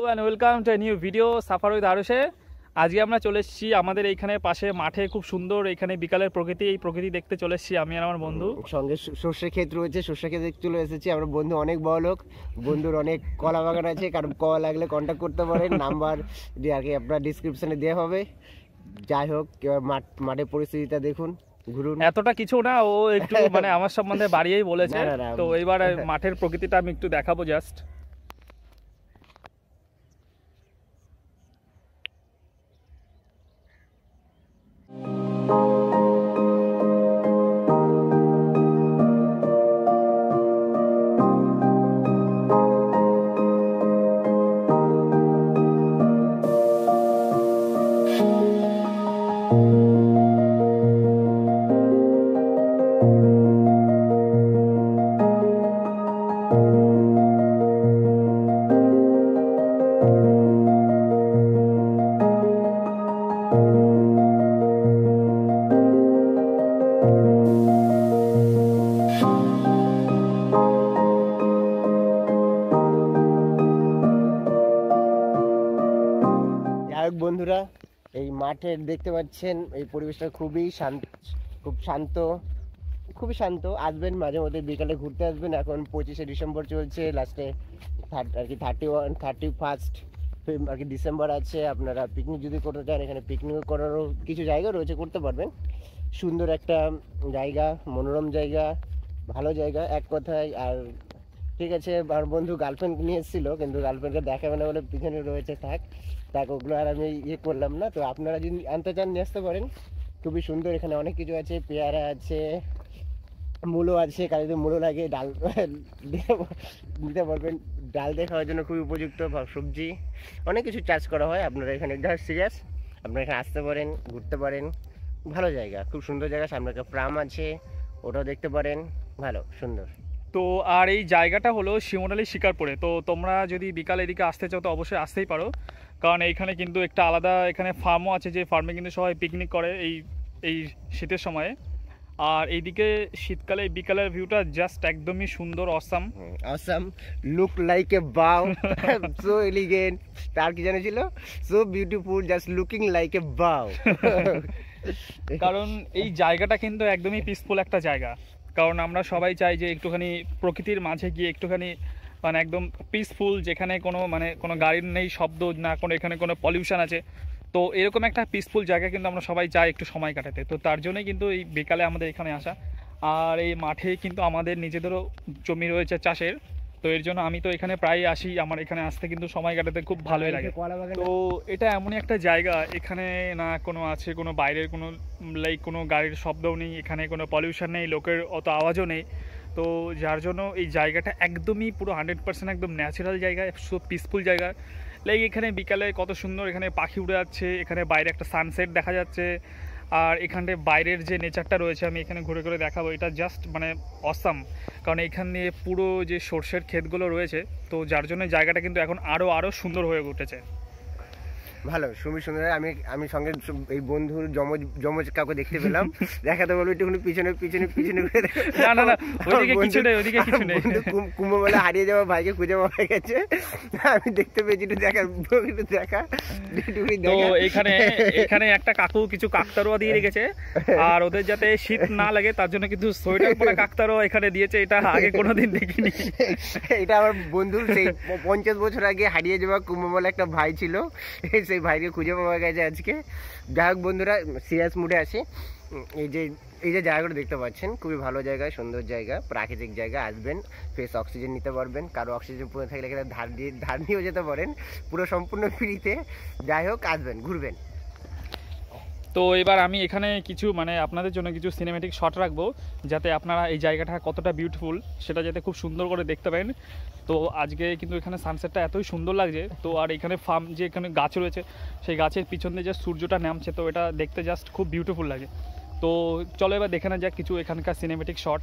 and welcome to a new video সাফার with আরুষে। আজকে আমরা চলে এসেছি আমাদের এইখানে পাশে মাঠে, খুব সুন্দর এখানে বিকালের প্রকৃতি, এই প্রকৃতি দেখতে চলে এসেছি আমি আর আমার বন্ধু। সঙ্গে সর্ষে ক্ষেত রয়েছে, সর্ষে ক্ষেত দেখতে চলে এসেছি। আমরা বন্ধু অনেক বড় লোক, বন্ধুর অনেক কলা বাগান আছে, কারণ কলা লাগলে কন্ট্যাক্ট করতে পারেন, নাম্বার দিয়ে আর কি আপনার ডিসক্রিপশনে দেওয়া হবে। যাই হোক, মাঠের পরিস্থিতিটা দেখুন, ঘুরুন। এতটা কিছু না, ও একটু মানে আমার সম্বন্ধে বাড়িয়েই বলেছে। তো এইবার মাঠের প্রকৃতিটা আমি একটু দেখাবো জাস্ট। বন্ধুরা, এই মাঠে দেখতে পাচ্ছেন এই পরিবেশটা খুবই শান্ত, খুবই শান্ত। আসবেন মাঝে মধ্যে, বিকালে ঘুরতে আসবেন। এখন 25শে ডিসেম্বর চলছে, লাস্টে আর কি 31st আর কি ডিসেম্বর আছে। আপনারা পিকনিক যদি করতে চান, এখানে পিকনিক করারও কিছু জায়গা রয়েছে, করতে পারবেন। সুন্দর একটা জায়গা, মনোরম জায়গা, ভালো জায়গা এক কথায়। আর ঠিক আছে, আমার বন্ধু গার্লফ্রেন্ড নিয়ে এসেছিলো, কিন্তু গার্লফ্রেন্ডকে দেখাবে না বলে পিছনে রয়েছে, থাক ওগুলো আর আমি করলাম না। তো আপনারা যদি আনতে চান নিয়ে আসতে পারেন, খুবই সুন্দর। এখানে অনেক কিছু আছে, পেয়ারা আছে, মূলো আছে, কাজে যদি মূলো লাগে ডাল দিতে পারবেন। ডাল দিয়ে খাওয়ার জন্য খুবই উপযুক্ত সবজি, অনেক কিছু চাষ করা হয়। আপনারা এখানে জাস্ট সিরিয়াস, আপনারা এখানে আসতে পারেন, ঘুরতে পারেন, ভালো জায়গা, খুব সুন্দর জায়গা। সামনে একটা প্রাম আছে, ওটাও দেখতে পারেন, ভালো সুন্দর। তো আর এই জায়গাটা হলো শিমুরালী শিকারপুরে। তো তোমরা যদি বিকাল এদিকে আসতে চাও তো অবশ্যই আসতেই পারো, কারণ এইখানে কিন্তু একটা আলাদা এখানে ফার্মও আছে, যে ফার্মে কিন্তু সবাই পিকনিক করে এই শীতের সময়ে। আর এইদিকে শীতকালে বিকালের ভিউটা জাস্ট একদমই সুন্দর, অসাম লুক লাইক এ বাউ, সো এলিগেন্ট। তার কি জানেছিল, so beautiful, just looking like a bow. কারণ এই জায়গাটা কিন্তু একদমই পিসফুল একটা জায়গা। কারণ আমরা সবাই চাই যে একটুখানি প্রকৃতির মাঝে গিয়ে একটুখানি মানে একদম পিসফুল, যেখানে কোনো গাড়ির নেই, শব্দ না, এখানে কোনো পলিউশন আছে। তো এরকম একটা পিসফুল জায়গা কিন্তু আমরা সবাই চাই একটু সময় কাটাতে। তো তার জন্যই কিন্তু এই বিকালে আমাদের এখানে আসা। আর এই মাঠে কিন্তু আমাদের নিজেদেরও জমি রয়েছে চাষের, তো এর জন্য আমি তো এখানে প্রায় আসি। আমার এখানে আসতে কিন্তু সময় কাটাতে খুব ভালোই লাগে। তো এটা এমনই একটা জায়গা, এখানে না কোনো আছে কোনো বাইরের কোনো কোনো গাড়ির শব্দও নেই, এখানে কোনো পলিউশন নেই, লোকের অত আওয়াজও নেই। তো যার জন্য এই জায়গাটা একদমই পুরো 100% একদম ন্যাচারাল জায়গা, সব পিসফুল জায়গা। এখানে বিকালে কত সুন্দর এখানে পাখি উড়ে যাচ্ছে, এখানে বাইরে একটা সানসেট দেখা যাচ্ছে। আর এখানটায় বাইরের যে নেচারটা রয়েছে আমি এখানে ঘুরে ঘুরে দেখাবো, এটা জাস্ট মানে অসাম। কারণ এখানে পুরো যে সর্ষের ক্ষেতগুলো রয়েছে, তো যার জন্য জায়গাটা কিন্তু এখন আরও সুন্দর হয়ে উঠেছে। ভালো, খুবই সুন্দর। আমি সঙ্গে এই বন্ধুর জমজ কাউকে দেখতে পেলাম, দেখাতে বলবো একটু পিছনে কুম্ভ মেলা হারিয়ে যাওয়া ভাইকে খুঁজে পাওয়া গেছে। আমি দেখতে পেয়েছি, একটু দেখা। তো এখানে একটা কাকু কিছু কাকতারুয়া দিয়ে রেখেছে, আর ওদের যাতে শীত না লাগে তার জন্য কিন্তু সোয়েটার পরা কাকতারুয়া এখানে দিয়েছে। এটা আগে কোনোদিন দেখিনি। এটা আমার বন্ধুর সেই 50 বছর আগে হারিয়ে যাওয়া কুম্ভ মেলা একটা ভাই ছিল, সেই ভাইকে খুঁজে পাওয়া গেছে আজকে। যাই হোক বন্ধুরা, সিরিয়াস মুডে আছি। এই যে জায়গাটা দেখতে পাচ্ছেন, খুবই ভালো জায়গা, সুন্দর জায়গা, প্রাকৃতিক জায়গা। আসবেন, ফ্রেশ অক্সিজেন নিতে পারবেন। কারো অক্সিজেন পুরো থাকলে এখানে ধার নিয়েও যেতে পারেন, পুরো সম্পূর্ণ ফ্রিতে। যাই হোক, আসবেন, ঘুরবেন। তো এবার আমি এখানে কিছু আপনাদের জন্য কিছু সিনেমেটিক শট রাখবো, যাতে আপনারা এই জায়গাটা কতটা বিউটিফুল সেটা যাতে খুব সুন্দর করে দেখতে পারেন। তো আজকে কিন্তু এখানে সানসেটটা এতই সুন্দর লাগছে। তো আর এখানে ফার্ম যে এখানে গাছ রয়েছে, সেই গাছের পিছন দিয়ে যে সূর্যটা নামছে, তো এটা দেখতে জাস্ট খুব বিউটিফুল লাগে। তো চলো এবার দেখে না যাক কিছু এখানকার সিনেমেটিক শট।